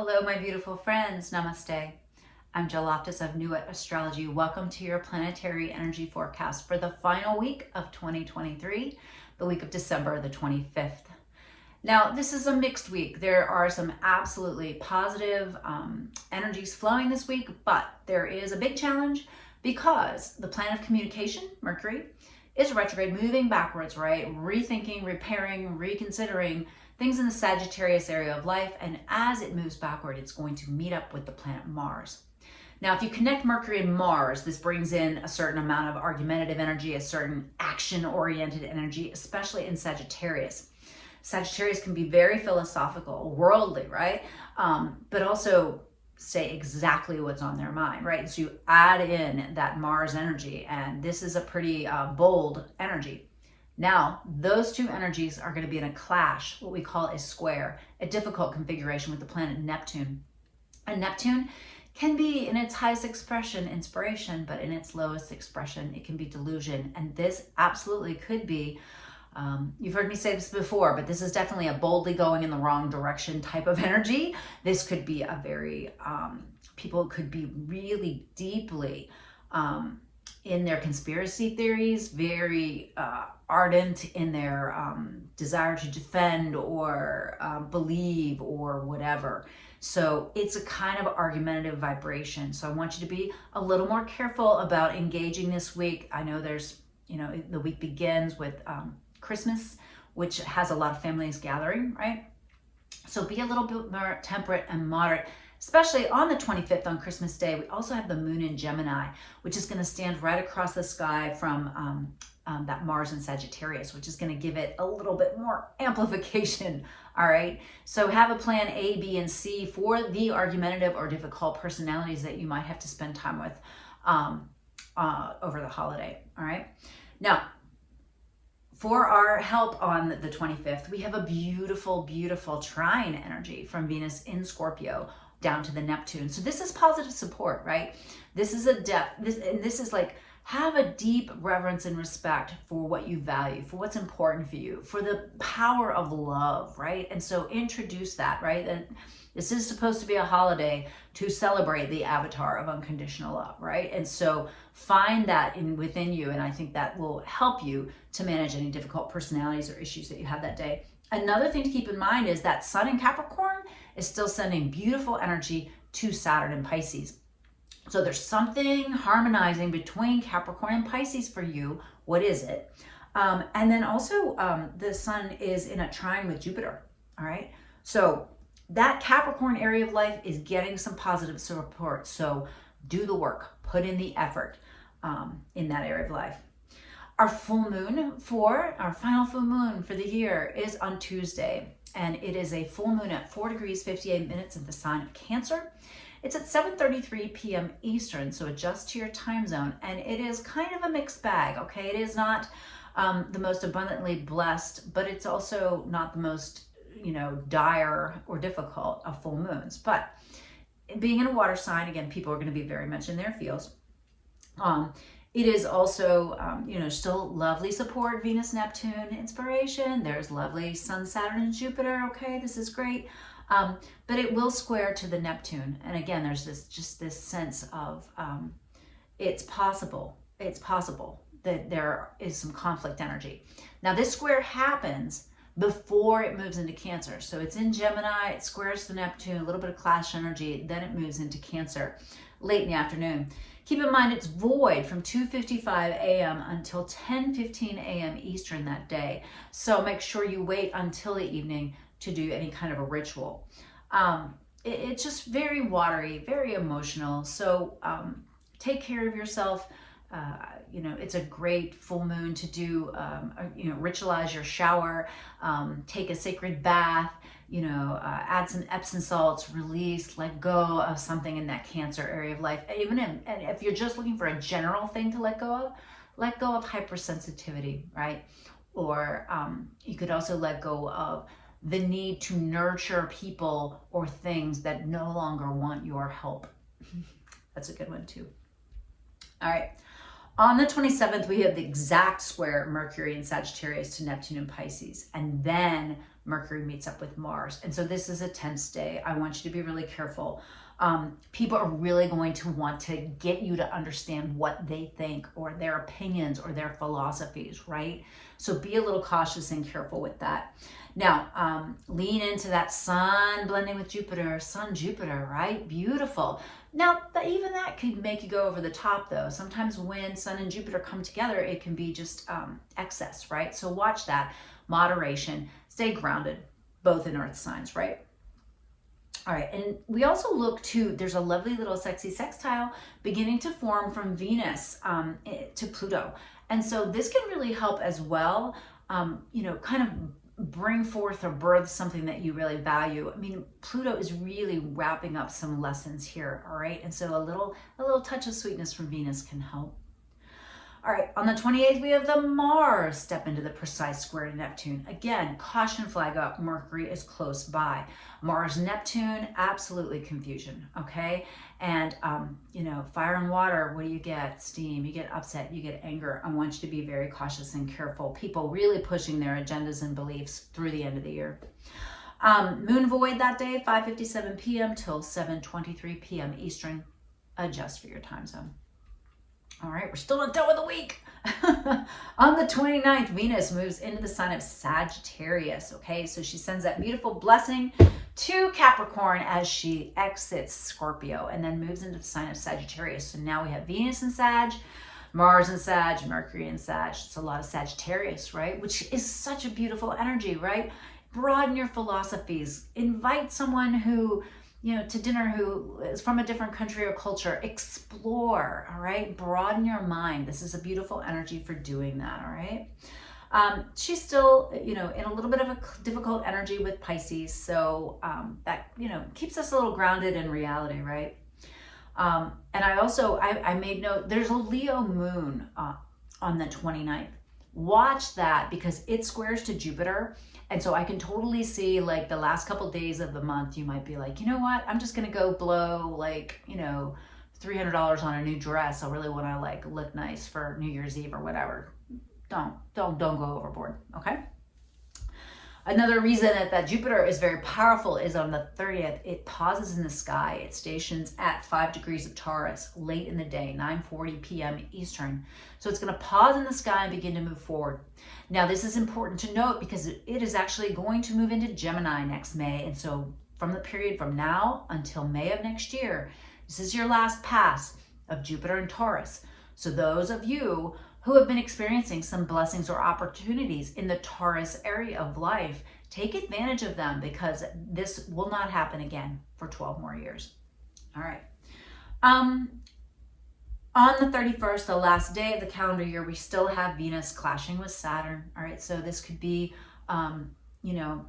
Hello, my beautiful friends. Namaste. I'm Jill Loftus of Nuit Astrology. Welcome to your planetary energy forecast for the final week of 2023, the week of December the 25th. Now, this is a mixed week. There are some absolutely positive energies flowing this week, but there is a big challenge because the planet of communication, Mercury, is retrograde, moving backwards, right? Rethinking, repairing, reconsidering things in the Sagittarius area of life. And as it moves backward, it's going to meet up with the planet Mars. Now, if you connect Mercury and Mars, this brings in a certain amount of argumentative energy, a certain action-oriented energy, especially in Sagittarius. Sagittarius can be very philosophical, worldly, right? But also say exactly what's on their mind, right? So you add in that Mars energy, and this is a pretty bold energy. Now, those two energies are going to be in a clash, what we call a square, a difficult configuration with the planet Neptune. And Neptune can be in its highest expression inspiration, but in its lowest expression, it can be delusion. And this absolutely could be, you've heard me say this before, but this is definitely a boldly going in the wrong direction type of energy. This could be a very, people could be really deeply in their conspiracy theories, very ardent in their desire to defend or believe or whatever. So it's a kind of argumentative vibration. So I want you to be a little more careful about engaging this week. I know there's, the week begins with Christmas, which has a lot of families gathering, right? So be a little bit more temperate and moderate. Especially on the 25th, on Christmas Day, we also have the moon in Gemini, which is going to stand right across the sky from that Mars in Sagittarius, which is going to give it a little bit more amplification, all right? So have a plan A, B, and C for the argumentative or difficult personalities that you might have to spend time with over the holiday, all right? Now, for our help on the 25th, we have a beautiful, beautiful trine energy from Venus in Scorpio down to the Neptune. So this is positive support, right? This is a depth. This is like, have a deep reverence and respect for what you value, for what's important for you, for the power of love, right? And so introduce that, right? And this is supposed to be a holiday to celebrate the avatar of unconditional love, right? And so find that within you, and I think that will help you to manage any difficult personalities or issues that you have that day. Another thing to keep in mind is that Sun in Capricorn is still sending beautiful energy to Saturn in Pisces. So there's something harmonizing between Capricorn and Pisces for you. What is it? And then also the Sun is in a trine with Jupiter, all right? So that Capricorn area of life is getting some positive support. So do the work, put in the effort in that area of life. Our final full moon for the year is on Tuesday, and it is a full moon at 4 degrees 58 minutes in the sign of Cancer. It's at 7:33 p.m. Eastern, so adjust to your time zone, and it is kind of a mixed bag, okay? It is not the most abundantly blessed, but it's also not the most, dire or difficult of full moons. But being in a water sign, again, people are going to be very much in their feels. It is also, still lovely support, Venus, Neptune, inspiration. There's lovely Sun, Saturn, and Jupiter. Okay, this is great. But it will square to the Neptune. And again, there's this sense of it's possible that there is some conflict energy. Now, this square happens before it moves into Cancer. So it's in Gemini, it squares the Neptune, a little bit of clash energy, then it moves into Cancer late in the afternoon. Keep in mind it's void from 2:55 a.m. until 10:15 a.m. Eastern that day. So make sure you wait until the evening to do any kind of a ritual. It's just very watery, very emotional. So take care of yourself. It's a great full moon to do, ritualize your shower, take a sacred bath, add some Epsom salts, release, let go of something in that Cancer area of life. And if you're just looking for a general thing to let go of hypersensitivity, right? Or you could also let go of the need to nurture people or things that no longer want your help. That's a good one too. All right. On the 27th, we have the exact square Mercury in Sagittarius to Neptune in Pisces. And then Mercury meets up with Mars. And so this is a tense day. I want you to be really careful. People are really going to want to get you to understand what they think or their opinions or their philosophies, right? So be a little cautious and careful with that. Now, lean into that sun blending with Jupiter, Sun, Jupiter, right? Beautiful. Now, even that could make you go over the top though. Sometimes when Sun and Jupiter come together, it can be just excess, right? So watch that. Moderation, stay grounded, both in earth signs, right? All right, and we also look to, there's a lovely little sexy sextile beginning to form from Venus to Pluto. And so this can really help as well, you know, kind of bring forth or birth something that you really value. I mean, Pluto is really wrapping up some lessons here, all right? And so a little touch of sweetness from Venus can help. All right, on the 28th, we have the Mars step into the precise square to Neptune. Again, caution flag up, Mercury is close by. Mars, Neptune, absolutely confusion, okay? And, you know, fire and water, what do you get? Steam, you get upset, you get anger. I want you to be very cautious and careful. People really pushing their agendas and beliefs through the end of the year. Moon void that day, 5:57 p.m. till 7:23 p.m. Eastern. Adjust for your time zone. All right, we're still not done with the week. On the 29th, Venus moves into the sign of Sagittarius, okay? So she sends that beautiful blessing to Capricorn as she exits Scorpio and then moves into the sign of Sagittarius. So now we have Venus in Sag, Mars in Sag, Mercury in Sag. It's a lot of Sagittarius, right? Which is such a beautiful energy, right? Broaden your philosophies. Invite someone who, you know, to dinner who is from a different country or culture. Explore, all right? Broaden your mind. This is a beautiful energy for doing that, all right? She's still, you know, in a little bit of a difficult energy with Pisces. So that, you know, keeps us a little grounded in reality, right? And I also, I made note, there's a Leo moon on the 29th. Watch that because it squares to Jupiter. And so I can totally see like the last couple days of the month, you might be like, you know what, I'm just going to go blow like, you know, $300 on a new dress. I really want to like look nice for New Year's Eve or whatever. Don't go overboard. Okay. Another reason that Jupiter is very powerful is on the 30th, it pauses in the sky. It stations at 5 degrees of Taurus late in the day, 9:40 p.m. Eastern. So it's going to pause in the sky and begin to move forward. Now, this is important to note because it is actually going to move into Gemini next May. And so from the period from now until May of next year, this is your last pass of Jupiter and Taurus. So those of you who have been experiencing some blessings or opportunities in the Taurus area of life, take advantage of them because this will not happen again for 12 more years. All right. On the 31st, the last day of the calendar year, we still have Venus clashing with Saturn. All right. So this could be, you know,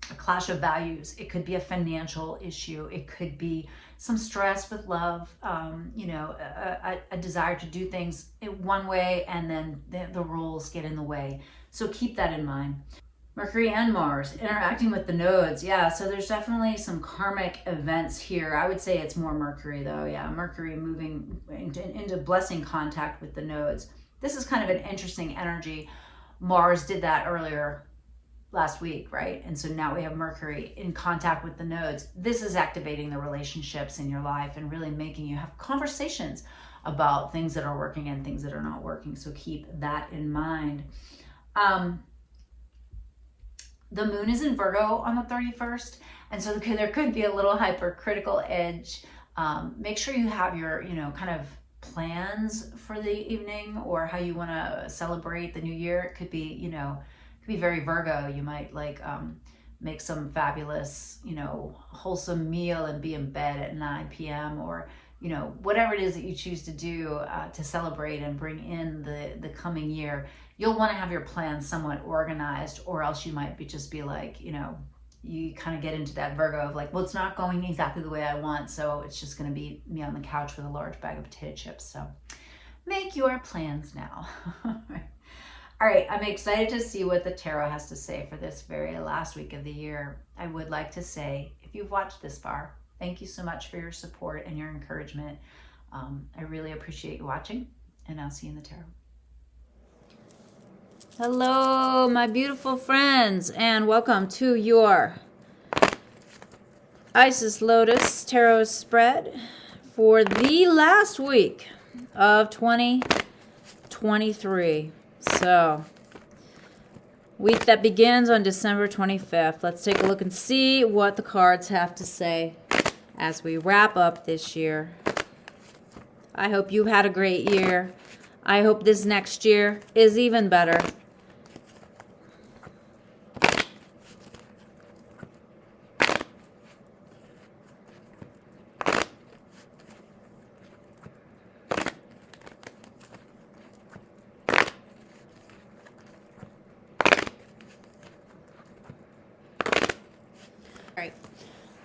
a clash of values. It could be a financial issue. It could be some stress with love, you know, a desire to do things in one way and then the rules get in the way. So keep that in mind. Mercury and Mars interacting with the nodes. Yeah, so there's definitely some karmic events here. I would say it's more Mercury though. Yeah, Mercury moving into blessing contact with the nodes. This is kind of an interesting energy. Mars did that earlier last week, right? And so now we have Mercury in contact with the nodes. This is activating the relationships in your life and really making you have conversations about things that are working and things that are not working. So keep that in mind. The moon is in Virgo on the 31st. And so there could be a little hypercritical edge. Make sure you have your, you know, kind of plans for the evening or how you want to celebrate the new year. It could be, you know, be very Virgo. You might like make some fabulous, you know, wholesome meal and be in bed at 9 p.m. or, you know, whatever it is that you choose to do to celebrate and bring in the coming year. You'll want to have your plans somewhat organized, or else you might just be like, you know, you kind of get into that Virgo of like, well, it's not going exactly the way I want, so it's just going to be me on the couch with a large bag of potato chips. So make your plans now. All right, I'm excited to see what the tarot has to say for this very last week of the year. I would like to say, if you've watched this far, thank you so much for your support and your encouragement. I really appreciate you watching, and I'll see you in the tarot. Hello, my beautiful friends, and welcome to your Isis Lotus Tarot spread for the last week of 2023. So, week that begins on December 25th. Let's take a look and see what the cards have to say as we wrap up this year. I hope you've had a great year. I hope this next year is even better.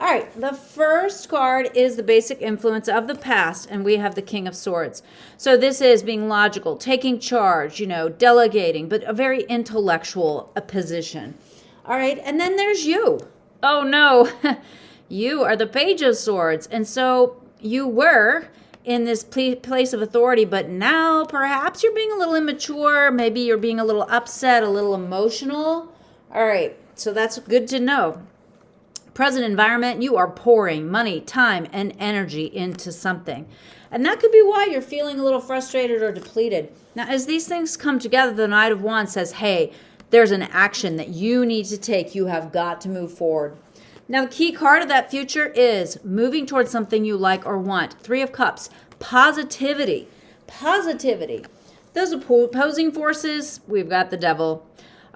All right, the first card is the basic influence of the past, and we have the King of Swords. So this is being logical, taking charge, delegating, but a very intellectual position. All right, and then there's you. Oh no, you are the Page of Swords, and so you were in this place of authority, but now perhaps you're being a little immature, maybe you're being a little upset, a little emotional. All right, so that's good to know. Present environment, you are pouring money, time, and energy into something. And that could be why you're feeling a little frustrated or depleted. Now, as these things come together, the Knight of Wands says, hey, there's an action that you need to take. You have got to move forward. Now, the key card of that future is moving towards something you like or want. Three of Cups, positivity. Positivity. Those opposing forces, we've got the Devil.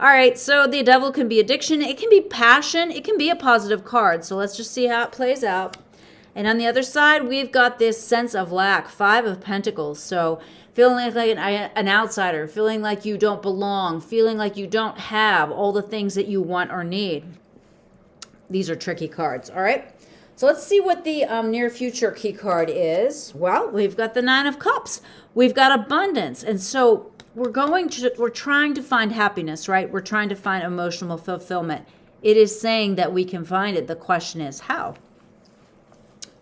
All right, so the Devil can be addiction. It can be passion. It can be a positive card. So let's just see how it plays out. And on the other side, we've got this sense of lack, Five of Pentacles. So feeling like an outsider, feeling like you don't belong, feeling like you don't have all the things that you want or need. These are tricky cards, all right? So let's see what the near future key card is. Well, we've got the Nine of Cups. We've got abundance. And so we're trying to find happiness, right? We're trying to find emotional fulfillment. It is saying that we can find it. The question is how?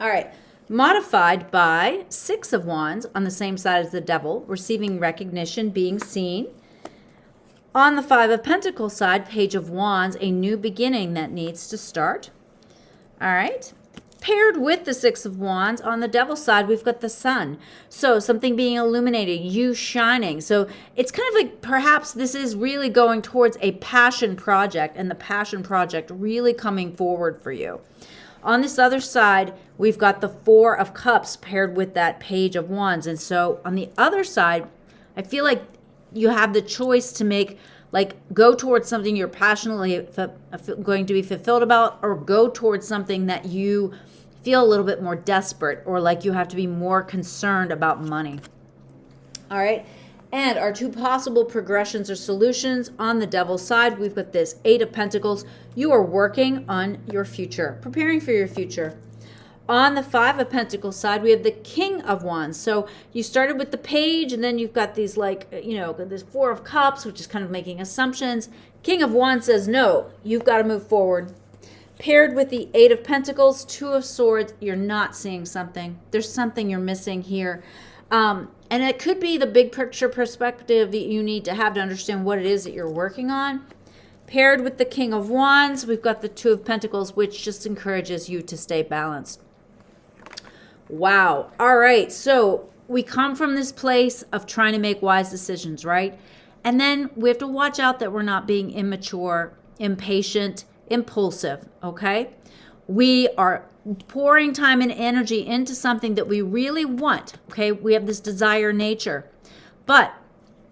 All right. Modified by Six of Wands on the same side as the Devil, receiving recognition, being seen. On the Five of Pentacles side, Page of Wands, a new beginning that needs to start. All right. Paired with the Six of Wands, on the Devil's side, we've got the Sun. So something being illuminated, you shining. So it's kind of like perhaps this is really going towards a passion project, and the passion project really coming forward for you. On this other side, we've got the Four of Cups paired with that Page of Wands. And so on the other side, I feel like you have the choice to make, like, go towards something you're passionately going to be fulfilled about, or go towards something that you feel a little bit more desperate, or like you have to be more concerned about money. All right. And our two possible progressions or solutions on the Devil's side, we've got this Eight of Pentacles. You are working on your future, preparing for your future. On the Five of Pentacles side, we have the King of Wands. So you started with the Page, and then you've got these, like, this Four of Cups, which is kind of making assumptions. King of Wands says, no, you've got to move forward. Paired with the Eight of Pentacles, Two of Swords, you're not seeing something. There's something you're missing here. And it could be the big picture perspective that you need to have to understand what it is that you're working on. Paired with the King of Wands, we've got the Two of Pentacles, which just encourages you to stay balanced. Wow. All right. So we come from this place of trying to make wise decisions, right? And then we have to watch out that we're not being immature, impatient, impulsive, okay? We are pouring time and energy into something that we really want, okay? We have this desire nature. But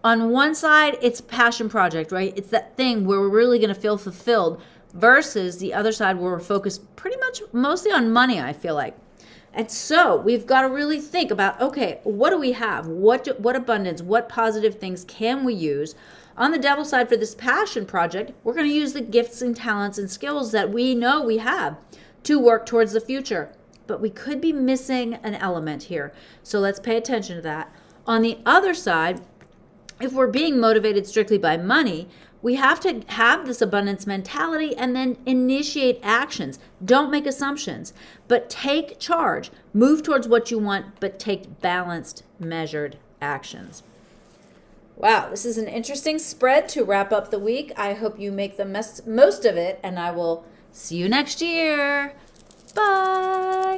on one side, it's a passion project, right? It's that thing where we're really going to feel fulfilled, versus the other side where we're focused pretty much mostly on money, I feel like. And so we've got to really think about, okay, what do we have? What abundance, what positive things can we use? On the Devil's side for this passion project, we're going to use the gifts and talents and skills that we know we have to work towards the future. But we could be missing an element here. So let's pay attention to that. On the other side, if we're being motivated strictly by money, we have to have this abundance mentality and then initiate actions. Don't make assumptions, but take charge. Move towards what you want, but take balanced, measured actions. Wow, this is an interesting spread to wrap up the week. I hope you make the most of it, and I will see you next year. Bye.